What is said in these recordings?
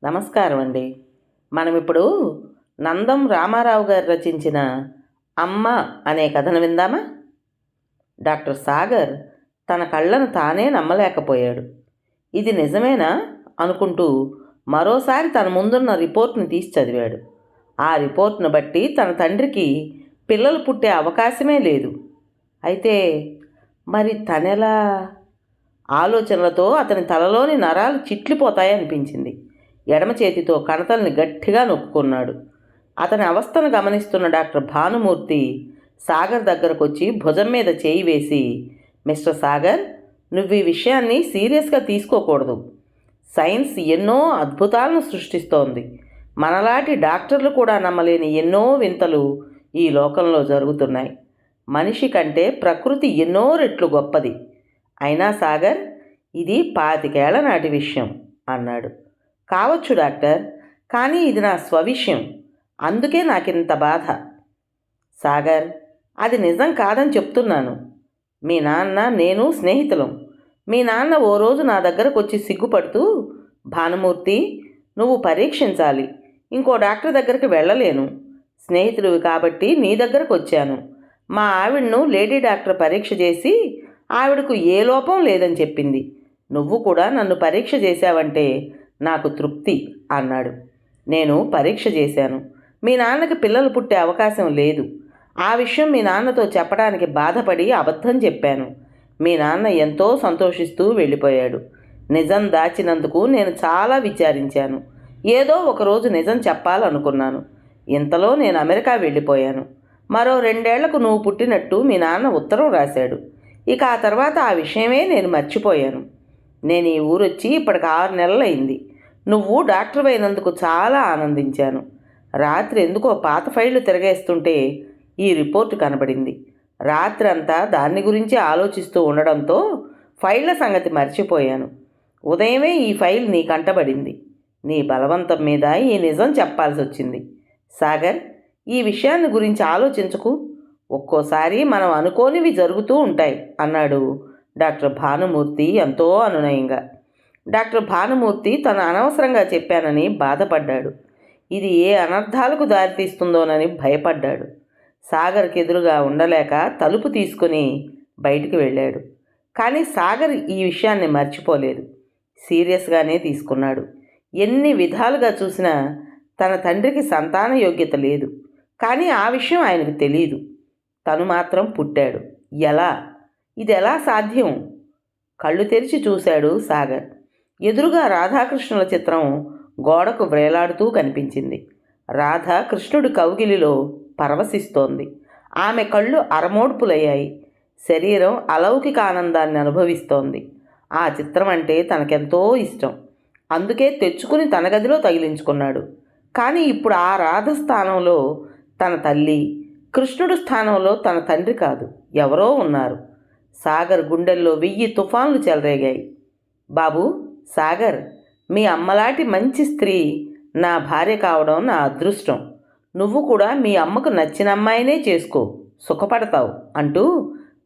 నమస్కారం అండి. మనం ఇప్పుడు నందం రామారావు గారు రచించిన అమ్మ అనే కథను విందామా? డాక్టర్ సాగర్ తన కళ్ళను తానే నమ్మలేకపోయాడు. ఇది నిజమేనా అనుకుంటూ మరోసారి తన ముందున్న రిపోర్ట్ని తీసి చదివాడు. ఆ రిపోర్ట్ను బట్టి తన తండ్రికి పిల్లలు పుట్టే అవకాశమే లేదు. అయితే మరి తనెలా? ఆలోచనలతో అతని తలలోని నరాలు చిట్లిపోతాయనిపించింది. ఎడమ చేతితో కణతల్ని గట్టిగా నొక్కున్నాడు. అతని అవస్థను గమనిస్తున్న డాక్టర్ భానుమూర్తి సాగర్ దగ్గరకు వచ్చి భుజం మీద చేయి వేసి, మిస్టర్ సాగర్, నువ్వు ఈ విషయాన్ని సీరియస్గా తీసుకోకూడదు. సైన్స్ ఎన్నో అద్భుతాలను సృష్టిస్తోంది. మనలాంటి డాక్టర్లు కూడా నమ్మలేని ఎన్నో వింతలు ఈ లోకంలో జరుగుతున్నాయి. మనిషి కంటే ప్రకృతి ఎన్నో రెట్లు గొప్పది. అయినా సాగర్, ఇది 25 ఏళ్ల నాటి విషయం అన్నాడు. కావచ్చు డాక్టర్, కానీ ఇది నా స్వవిషయం, అందుకే నాకింత బాధ. సాగర్, అది నిజం కాదని చెప్తున్నాను. మీ నాన్న నేను స్నేహితులం. మీ నాన్న ఓ రోజు నా దగ్గరకు వచ్చి సిగ్గుపడుతూ, భానుమూర్తి, నువ్వు పరీక్షించాలి, ఇంకో డాక్టర్ దగ్గరికి వెళ్ళలేను, స్నేహితుడివి కాబట్టి నీ దగ్గరకు వచ్చాను. మా ఆవిడను లేడీ డాక్టర్ పరీక్ష చేసి ఆవిడకు ఏ లోపం లేదని చెప్పింది. నువ్వు కూడా నన్ను పరీక్ష చేశావంటే నాకు తృప్తి అన్నాడు. నేను పరీక్ష చేశాను. మీ నాన్నకి పిల్లలు పుట్టే అవకాశం లేదు. ఆ విషయం మీ నాన్నతో చెప్పడానికి బాధపడి అబద్ధం చెప్పాను. మీ నాన్న ఎంతో సంతోషిస్తూ వెళ్ళిపోయాడు. నిజం దాచినందుకు నేను చాలా విచారించాను. ఏదో ఒకరోజు నిజం చెప్పాలనుకున్నాను. ఇంతలో నేను అమెరికా వెళ్ళిపోయాను. మరో 2 ఏళ్లకు నువ్వు పుట్టినట్టు మీ నాన్న ఉత్తరం రాశాడు. ఇక ఆ తర్వాత ఆ విషయమే నేను మర్చిపోయాను. నేను ఈ ఊరొచ్చి ఇప్పటికి 6 నెలలైంది. నువ్వు డాక్టర్ అయినందుకు చాలా ఆనందించాను. రాత్రి ఎందుకో పాత ఫైళ్లు తిరగేస్తుంటే ఈ రిపోర్టు కనబడింది. రాత్రి అంతా దాన్ని గురించి ఆలోచిస్తూ ఉండడంతో ఫైళ్ల సంగతి మర్చిపోయాను. ఉదయమే ఈ ఫైల్ నీ కంటబడింది. నీ బలవంతం మీద ఈ నిజం చెప్పాల్సి వచ్చింది. సాగర్, ఈ విషయాన్ని గురించి ఆలోచించకు. ఒక్కోసారి మనం అనుకోనివి జరుగుతూ ఉంటాయి అన్నాడు డాక్టర్ భానుమూర్తి ఎంతో అనునయంగా. డాక్టర్ భానుమూర్తి తను అనవసరంగా చెప్పానని బాధపడ్డాడు. ఇది ఏ అనర్థాలకు దారితీస్తుందోనని భయపడ్డాడు. సాగర్కి ఎదురుగా ఉండలేక తలుపు తీసుకుని బయటికి వెళ్ళాడు. కానీ సాగర్ ఈ విషయాన్ని మర్చిపోలేదు. సీరియస్గానే తీసుకున్నాడు. ఎన్ని విధాలుగా చూసినా తన తండ్రికి సంతాన యోగ్యత లేదు. కానీ ఆ విషయం ఆయనకు తెలియదు. తను మాత్రం పుట్టాడు. ఎలా? ఇది ఎలా సాధ్యం? కళ్ళు తెరిచి చూశాడు సాగర్. ఎదురుగా రాధాకృష్ణుల చిత్రం గోడకు వ్రేలాడుతూ కనిపించింది. రాధ కృష్ణుడి కౌగిలిలో పరవశిస్తోంది. ఆమె కళ్ళు అరమోడ్పులయ్యాయి. శరీరం అలౌకిక ఆనందాన్ని అనుభవిస్తోంది. ఆ చిత్రం అంటే తనకెంతో ఇష్టం. అందుకే తెచ్చుకుని తన గదిలో తగిలించుకున్నాడు. కానీ ఇప్పుడు ఆ రాధ స్థానంలో తన తల్లి, కృష్ణుడు స్థానంలో తన తండ్రి కాదు, ఎవరో ఉన్నారు. సాగర్ గుండెల్లో 1000 తుఫాన్లు చెలరేగాయి. బాబు సాగర్, మీ అమ్మలాంటి మంచి స్త్రీ నా భార్య కావడం నా అదృష్టం. నువ్వు కూడా మీ అమ్మకు నచ్చిన అమ్మాయినే చేసుకో, సుఖపడతావు అంటూ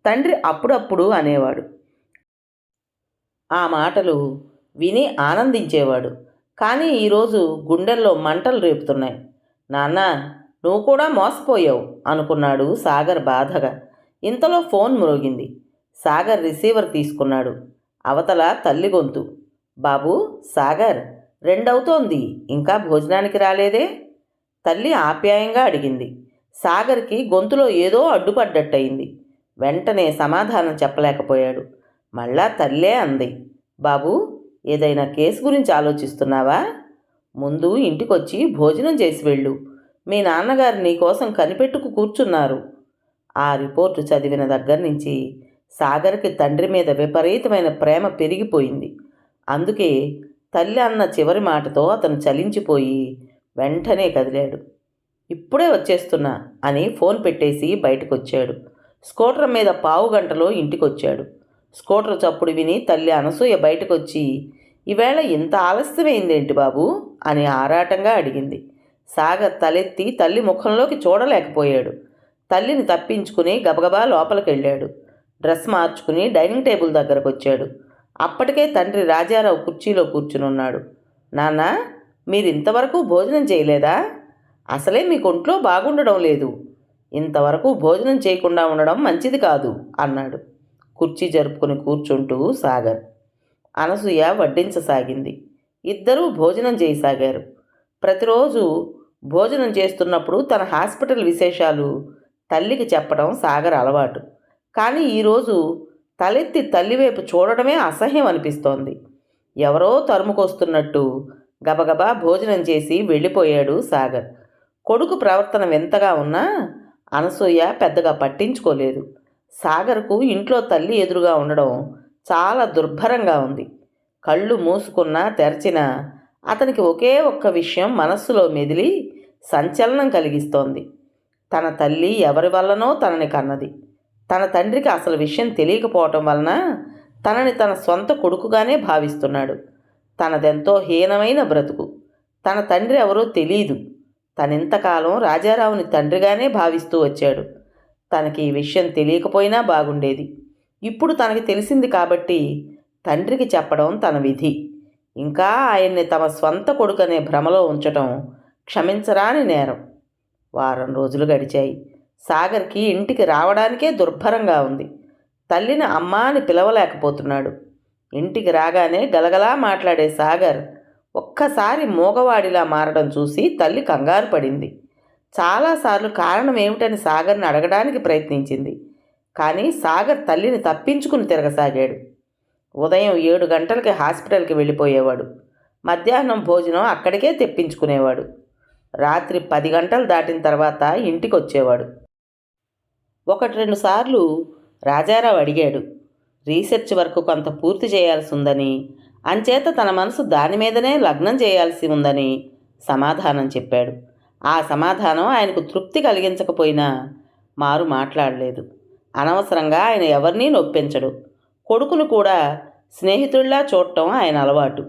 తండ్రి అప్పుడప్పుడు అనేవాడు. ఆ మాటలు విని ఆనందించేవాడు. కానీ ఈరోజు గుండెల్లో మంటలు రేపుతున్నాయి. నాన్న, నువ్వు కూడా మోసపోయావు అనుకున్నాడు సాగర్ బాధగా. ఇంతలో ఫోన్ మ్రోగింది. సాగర్ రిసీవర్ తీసుకున్నాడు. అవతల తల్లి గొంతు. బాబూ సాగర్, 2 అవుతోంది, ఇంకా భోజనానికి రాలేదే? తల్లి ఆప్యాయంగా అడిగింది. సాగర్కి గొంతులో ఏదో అడ్డుపడ్డట్టయింది. వెంటనే సమాధానం చెప్పలేకపోయాడు. మళ్ళా తల్లే అంది. బాబూ, ఏదైనా కేసు గురించి ఆలోచిస్తున్నావా? ముందు ఇంటికొచ్చి భోజనం చేసి వెళ్ళు. మీ నాన్నగారు నీకోసం కనిపెట్టుకు కూర్చున్నారు. ఆ రిపోర్టు చదివిన దగ్గర నుంచి సాగర్కి తండ్రి మీద విపరీతమైన ప్రేమ పెరిగిపోయింది. అందుకే తల్లి అన్న చివరి మాటతో అతను చలించిపోయి వెంటనే కదిలాడు. ఇప్పుడే వచ్చేస్తున్నా అని ఫోన్ పెట్టేసి బయటకొచ్చాడు. స్కూటర్ మీద 15 గంటలో ఇంటికొచ్చాడు. స్కూటర్ చప్పుడు విని తల్లి అనసూయ బయటకొచ్చి, ఈవేళ ఇంత ఆలస్యమైందేంటి బాబు అని ఆరాటంగా అడిగింది. సాగర్ తలెత్తి తల్లి ముఖంలోకి చూడలేకపోయాడు. తల్లిని తప్పించుకుని గబగబా లోపలికి వెళ్ళాడు. డ్రెస్ మార్చుకుని డైనింగ్ టేబుల్ దగ్గరకు వచ్చాడు. అప్పటికే తండ్రి రాజారావు కుర్చీలో కూర్చునున్నాడు. నాన్న, మీరింతవరకు భోజనం చేయలేదా? అసలే మీకు ఒంట్లో బాగుండడం లేదు. ఇంతవరకు భోజనం చేయకుండా ఉండడం మంచిది కాదు అన్నాడు కుర్చీ జరుపుకుని కూర్చుంటూ సాగర్. అనసూయ వడ్డించసాగింది. ఇద్దరూ భోజనం చేయసాగారు. ప్రతిరోజు భోజనం చేస్తున్నప్పుడు తన హాస్పిటల్ విశేషాలు తల్లికి చెప్పడం సాగర్ అలవాటు. కానీ ఈరోజు తలెత్తి తల్లివైపు చూడడమే అసహ్యం అనిపిస్తోంది. ఎవరో తరుముకొస్తున్నట్టు గబగబా భోజనం చేసి వెళ్ళిపోయాడు సాగర్. కొడుకు ప్రవర్తన వింతగా ఉన్నా అనసూయ పెద్దగా పట్టించుకోలేదు. సాగర్కు ఇంట్లో తల్లి ఎదురుగా ఉండడం చాలా దుర్భరంగా ఉంది. కళ్ళు మూసుకున్నా తెరచినా అతనికి ఒకే ఒక్క విషయం మనస్సులో మెదిలి సంచలనం కలిగిస్తోంది. తన తల్లి ఎవరి వల్లనో తనని కన్నది. తన తండ్రికి అసలు విషయం తెలియకపోవటం వలన తనని తన సొంత కొడుకుగానే భావిస్తున్నాడు. తనదెంతో హీనమైన బ్రతుకు. తన తండ్రి ఎవరో తెలీదు. తనింతకాలం రాజారావుని తండ్రిగానే భావిస్తూ వచ్చాడు. తనకి ఈ విషయం తెలియకపోయినా బాగుండేది. ఇప్పుడు తనకి తెలిసింది కాబట్టి తండ్రికి చెప్పడం తన విధి. ఇంకా ఆయన్ని తమ స్వంత కొడుకనే భ్రమలో ఉంచటం క్షమించరాని నేరం. వారం రోజులు గడిచాయి. సాగర్కి ఇంటికి రావడానికే దుర్భరంగా ఉంది. తల్లిని అమ్మా అని పిలవలేకపోతున్నాడు. ఇంటికి రాగానే గలగలా మాట్లాడే సాగర్ ఒక్కసారి మూగవాడిలా మారడం చూసి తల్లి కంగారు పడింది. చాలాసార్లు కారణం ఏమిటని సాగర్ని అడగడానికి ప్రయత్నించింది. కానీ సాగర్ తల్లిని తప్పించుకుని తిరగసాగాడు. ఉదయం 7 గంటలకి హాస్పిటల్కి వెళ్ళిపోయేవాడు. మధ్యాహ్నం భోజనం అక్కడికే తెప్పించుకునేవాడు. రాత్రి 10 గంటలు దాటిన తర్వాత ఇంటికి వచ్చేవాడు. 1-2 సార్లు రాజారావు అడిగాడు. రీసెర్చ్ వర్క్ కొంత పూర్తి చేయాల్సి ఉందని, అంచేత తన మనసు దాని మీదనే లగ్నం చేయాల్సి ఉందని సమాధానం చెప్పాడు. ఆ సమాధానం ఆయనకు తృప్తి కలిగించకపోయినా మారు మాట్లాడలేదు. అనవసరంగా ఆయన ఎవరినీ నొప్పించడు. కొడుకును కూడా స్నేహితుడిలా చూడటం ఆయన అలవాటు.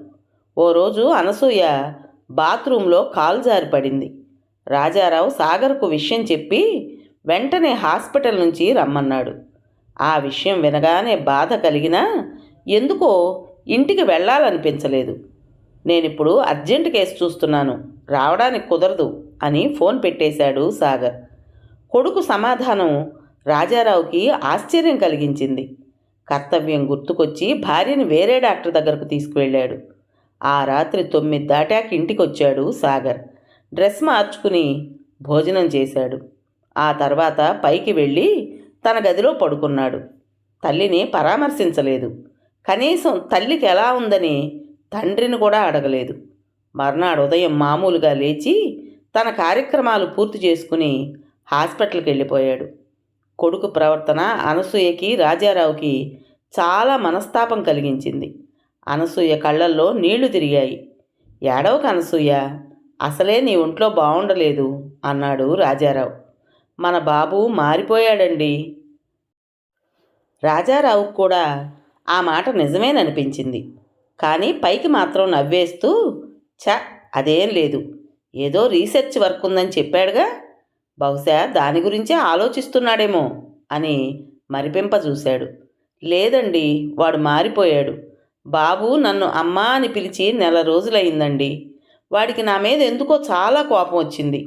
ఓ రోజు అనసూయ బాత్రూంలో కాలు జారి పడింది. రాజారావు సాగర్కు విషయం చెప్పి వెంటనే హాస్పిటల్ నుంచి రమ్మన్నాడు. ఆ విషయం వినగానే బాధ కలిగినా ఎందుకో ఇంటికి వెళ్ళాలనిపించలేదు. నేనిప్పుడు అర్జెంట్ కేసు చూస్తున్నాను, రావడానికి కుదరదు అని ఫోన్ పెట్టేశాడు సాగర్. కొడుకు సమాధానం రాజారావుకి ఆశ్చర్యం కలిగించింది. కర్తవ్యం గుర్తుకొచ్చి భార్యని వేరే డాక్టర్ దగ్గరకు తీసుకువెళ్ళాడు. ఆ రాత్రి 9 దాటాక ఇంటికొచ్చాడు సాగర్. డ్రెస్ మార్చుకుని భోజనం చేశాడు. ఆ తర్వాత పైకి వెళ్ళి తన గదిలో పడుకున్నాడు. తల్లిని పరామర్శించలేదు. కనీసం తల్లికి ఎలా ఉందని తండ్రిని కూడా అడగలేదు. మర్నాడు ఉదయం మామూలుగా లేచి తన కార్యక్రమాలు పూర్తి చేసుకుని హాస్పిటల్కి వెళ్ళిపోయాడు. కొడుకు ప్రవర్తన అనసూయకి రాజారావుకి చాలా మనస్తాపం కలిగించింది. అనసూయ కళ్ళల్లో నీళ్లు తిరిగాయి. ఏడవకు అనసూయ, అసలే నీ ఒంట్లో బాగుండలేదు అన్నాడు రాజారావు. మన బాబు మారిపోయాడండి. రాజారావుకు కూడా ఆ మాట నిజమేననిపించింది. కానీ పైకి మాత్రం నవ్వేస్తూ, అదేం లేదు, ఏదో రీసెర్చ్ వర్క్ ఉందని చెప్పాడుగా, బహుశా దాని గురించే ఆలోచిస్తున్నాడేమో అని మరిపింప చూశాడు. లేదండి, వాడు మారిపోయాడు. బాబు నన్ను అమ్మా అని పిలిచి 1 నెల రోజులయ్యిందండి. వాడికి నా మీద ఎందుకో చాలా కోపం వచ్చింది.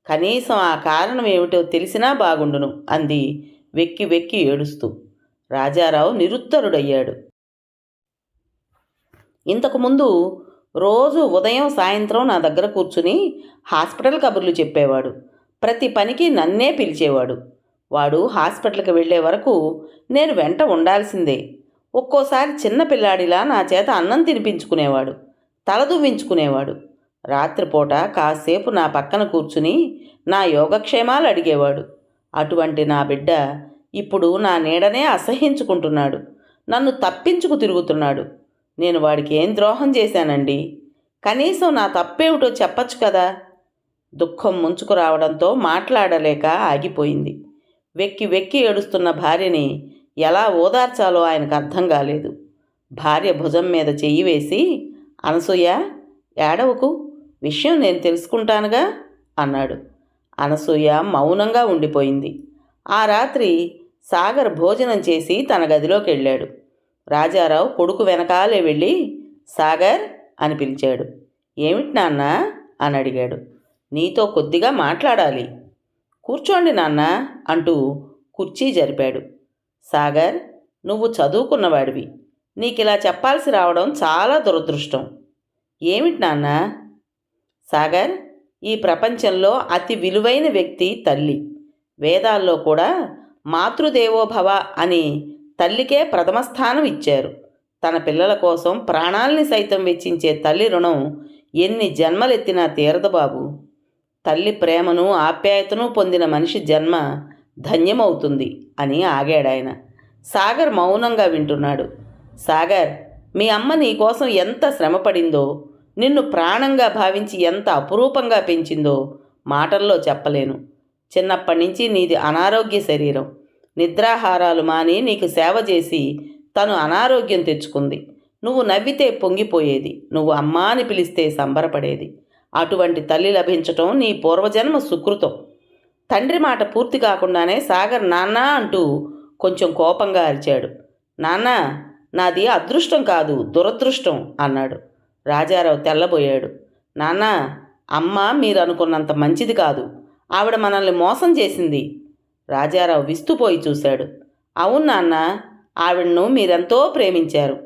కనీసం ఆ కారణం ఏమిటో తెలిసినా బాగుండును అంది వెక్కి వెక్కి ఏడుస్తూ. రాజారావు నిరుత్తరుడయ్యాడు. ఇంతకుముందు రోజు ఉదయం సాయంత్రం నా దగ్గర కూర్చుని హాస్పిటల్ కబుర్లు చెప్పేవాడు. ప్రతి పనికి నన్నే పిలిచేవాడు. వాడు హాస్పిటల్కి వెళ్ళే వరకు నేను వెంట ఉండాల్సిందే. ఒక్కోసారి చిన్నపిల్లాడిలా నా చేత అన్నం తినిపించుకునేవాడు, తలదువ్వించుకునేవాడు. రాత్రిపూట కాసేపు నా పక్కన కూర్చుని నా యోగక్షేమాలు అడిగేవాడు. అటువంటి నా బిడ్డ ఇప్పుడు నా నీడనే అసహ్యించుకుంటున్నాడు. నన్ను తప్పించుకు తిరుగుతున్నాడు. నేను వాడికి ఏం ద్రోహం చేశానండి? కనీసం నా తప్పేమిటో చెప్పచ్చు కదా. దుఃఖం ముంచుకు రావడంతో మాట్లాడలేక ఆగిపోయింది. వెక్కి వెక్కి ఏడుస్తున్న భార్యని ఎలా ఓదార్చాలో ఆయనకు అర్థం కాలేదు. భార్య భుజం మీద చెయ్యి వేసి, అనసూయ, ఏడవకు, విషయం నేను తెలుసుకుంటానుగా అన్నాడు. అనసూయ మౌనంగా ఉండిపోయింది. ఆ రాత్రి సాగర్ భోజనం చేసి తన గదిలోకి వెళ్ళాడు. రాజారావు కొడుకు వెనకాలే వెళ్ళి సాగర్ అని పిలిచాడు. ఏమిటి నాన్న అని అడిగాడు. నీతో కొద్దిగా మాట్లాడాలి. కూర్చోండి నాన్న అంటూ కుర్చీ జరిపాడు. సాగర్, నువ్వు చదువుకున్నవాడివి. నీకిలా చెప్పాల్సి రావడం చాలా దురదృష్టం. ఏమిటి నాన్న? సాగర్, ఈ ప్రపంచంలో అతి విలువైన వ్యక్తి తల్లి. వేదాల్లో కూడా మాతృదేవోభవ అని తల్లికే ప్రథమ స్థానం ఇచ్చారు. తన పిల్లల కోసం ప్రాణాల్ని సైతం వెచ్చించే తల్లి రుణం ఎన్ని జన్మలెత్తినా తీరదు బాబు. తల్లి ప్రేమను ఆప్యాయతను పొందిన మనిషి జన్మ ధన్యమవుతుంది అని ఆగాడాయన. సాగర్ మౌనంగా వింటున్నాడు. సాగర్, మీ అమ్మ నీకోసం ఎంత శ్రమపడిందో, నిన్ను ప్రాణంగా భావించి ఎంత అపురూపంగా పెంచిందో మాటల్లో చెప్పలేను. చిన్నప్పటి నుంచి నీది అనారోగ్య శరీరం. నిద్రాహారాలు మాని నీకు సేవ చేసి తను అనారోగ్యం తెచ్చుకుంది. నువ్వు నవ్వితే పొంగిపోయేది, నువ్వు అమ్మా అని పిలిస్తే సంబరపడేది. అటువంటి తల్లి లభించటం నీ పూర్వజన్మ సుకృతం. తండ్రి మాట పూర్తి కాకుండానే సాగర్ నాన్న అంటూ కొంచెం కోపంగా అరిచాడు. నాన్న, నాది అదృష్టం కాదు, దురదృష్టం అన్నాడు. రాజారావు తెల్లబోయాడు. నాన్న, అమ్మ మీరు అనుకున్నంత మంచిది కాదు. ఆవిడ మనల్ని మోసం చేసింది. రాజారావు విస్తుపోయి చూశాడు. అవును నాన్న, ఆవిడను మీరెంతో ప్రేమించారు.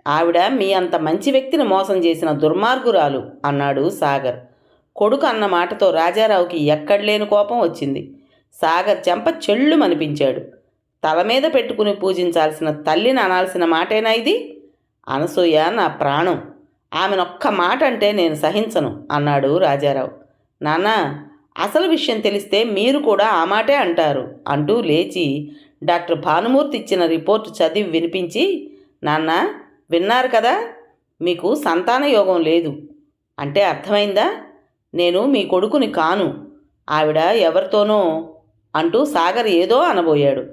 ఆవిడ మీ అంత మంచి వ్యక్తిని మోసం చేసిన దుర్మార్గురాలు అన్నాడు సాగర్. కొడుకు అన్న మాటతో రాజారావుకి ఎక్కడలేని కోపం వచ్చింది. సాగర్ చెంప చెళ్ళుమనిపించాడు. తల మీద పెట్టుకుని పూజించాల్సిన తల్లిని అనాల్సిన మాటేనా ఇది? అనసూయ నా ప్రాణం. ఆమెనొక్క మాట అంటే నేను సహించను అన్నాడు రాజారావు. నాన్న, అసలు విషయం తెలిస్తే మీరు కూడా ఆ మాటే అంటారు అంటూ లేచి డాక్టర్ భానుమూర్తి ఇచ్చిన రిపోర్టు చదివి వినిపించి, నాన్న విన్నారు కదా, మీకు సంతాన యోగం లేదు అంటే అర్థమైందా? నేను మీ కొడుకుని కాను, ఆవిడ ఎవరితోనో అంటూ సాగర్ ఏదో అనబోయాడు.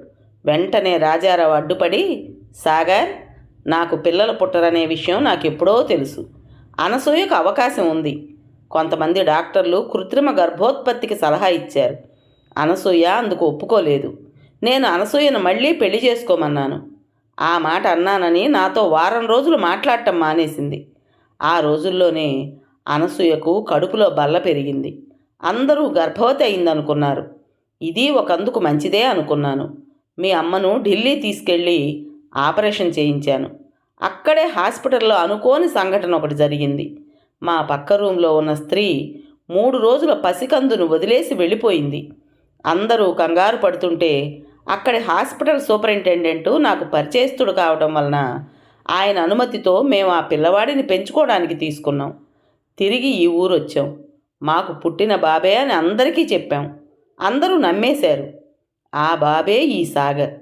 వెంటనే రాజారావు అడ్డుపడి, సాగర్, నాకు పిల్లలు పుట్టరనే విషయం నాకెప్పుడో తెలుసు. అనసూయకు అవకాశం ఉంది. కొంతమంది డాక్టర్లు కృత్రిమ గర్భోత్పత్తికి సలహా ఇచ్చారు. అనసూయ అందుకు ఒప్పుకోలేదు. నేను అనసూయను మళ్ళీ పెళ్లి చేసుకోమన్నాను. ఆ మాట అన్నానని నాతో వారం రోజులు మాట్లాడటం మానేసింది. ఆ రోజుల్లోనే అనసూయకు కడుపులో బల్ల పెరిగింది. అందరూ గర్భవతి అయిందనుకున్నారు. ఇది ఒకందుకు మంచిదే అనుకున్నాను. మీ అమ్మను ఢిల్లీ తీసుకెళ్ళి ఆపరేషన్ చేయించాను. అక్కడే హాస్పిటల్లో అనుకోని సంఘటన ఒకటి జరిగింది. మా పక్క రూంలో ఉన్న స్త్రీ 3 రోజుల పసికందును వదిలేసి వెళ్ళిపోయింది. అందరూ కంగారు పడుతుంటే అక్కడి హాస్పిటల్ సూపరింటెండెంటు నాకు పరిచయస్తుడు కావడం వలన ఆయన అనుమతితో మేము ఆ పిల్లవాడిని పెంచుకోవడానికి తీసుకున్నాం. తిరిగి ఈ ఊరు వచ్చాం. మాకు పుట్టిన బాబే అని అందరికీ చెప్పాం. అందరూ నమ్మేశారు. ఆ బాబే ఈ సాగర్.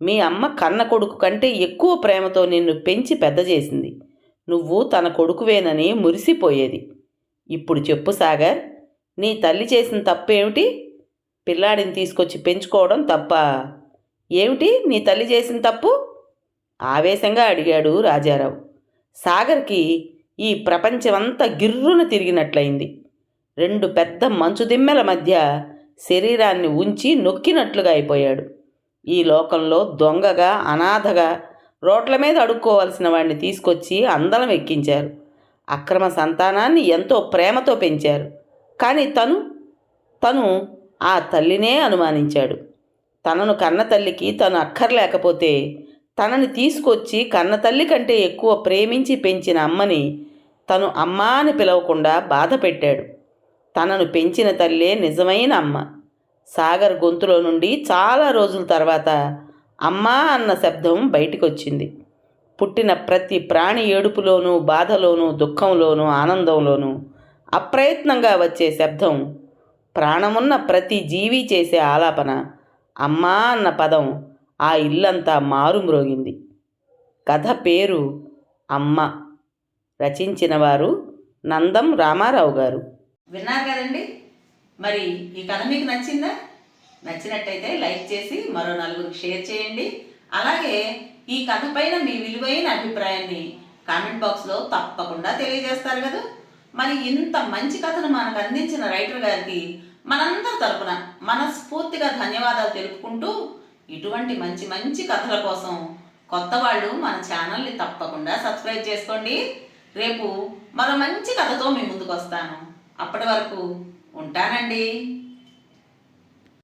మీ అమ్మ కన్న కొడుకు కంటే ఎక్కువ ప్రేమతో నిన్ను పెంచి పెద్ద చేసింది. నువ్వు తన కొడుకువేనని మురిసిపోయేది. ఇప్పుడు చెప్పు సాగర్, నీ తల్లి చేసిన తప్పేమిటి? పిల్లాడిని తీసుకొచ్చి పెంచుకోవడం తప్ప? ఏమిటి నీ తల్లి చేసిన తప్పు? ఆవేశంగా అడిగాడు రాజారావు. సాగర్కి ఈ ప్రపంచమంతా గిర్రున తిరిగినట్లయింది. 2 పెద్ద మంచుదిమ్మెల మధ్య శరీరాన్ని ఉంచి నొక్కినట్లుగా అయిపోయాడు. ఈ లోకంలో దొంగగా, అనాథగా, రోడ్ల మీద అడుక్కోవలసిన వాడిని తీసుకొచ్చి అందలం ఎక్కించారు. అక్రమ సంతానాన్ని ఎంతో ప్రేమతో పెంచారు. కానీ తను ఆ తల్లినే అనుమానించాడు. తనను కన్న తల్లికి తను అక్కర్లేకపోతే తనని తీసుకొచ్చి కన్న తల్లి కంటే ఎక్కువ ప్రేమించి పెంచిన అమ్మని తను అమ్మా అని పిలవకుండా బాధ పెట్టాడు. తనను పెంచిన తల్లే నిజమైన అమ్మ. సాగర్ గొంతులో నుండి చాలా రోజుల తర్వాత అమ్మా అన్న శబ్దం బయటికొచ్చింది. పుట్టిన ప్రతి ప్రాణి ఏడుపులోనూ, బాధలోనూ, దుఃఖంలోనూ, ఆనందంలోనూ అప్రయత్నంగా వచ్చే శబ్దం, ప్రాణమున్న ప్రతి జీవి చేసే ఆలాపన. అమ్మా అన్న పదం ఆ ఇల్లంతా మారుమ్రోగింది. కథ పేరు అమ్మ. రచించిన వారు నందం రామారావు గారు. విన్నారు కదండి. మరి ఈ కథ మీకు నచ్చిందా? నచ్చినట్టయితే లైక్ చేసి మరో 4గురికి షేర్ చేయండి. అలాగే ఈ కథ పైన మీ విలువైన అభిప్రాయాన్ని కామెంట్ బాక్స్లో తప్పకుండా తెలియజేస్తారు కదా. మరి ఇంత మంచి కథను మనకు అందించిన రైటర్ గారికి మనందరి తరపున మనస్ఫూర్తిగా ధన్యవాదాలు తెలుపుకుంటూ, ఇటువంటి మంచి మంచి కథల కోసం కొత్త వాళ్ళు మన ఛానల్ని తప్పకుండా సబ్స్క్రైబ్ చేసుకోండి. రేపు మరో మంచి కథతో మీ ముందుకు వస్తాను. అప్పటి వరకు ఉంటానండి.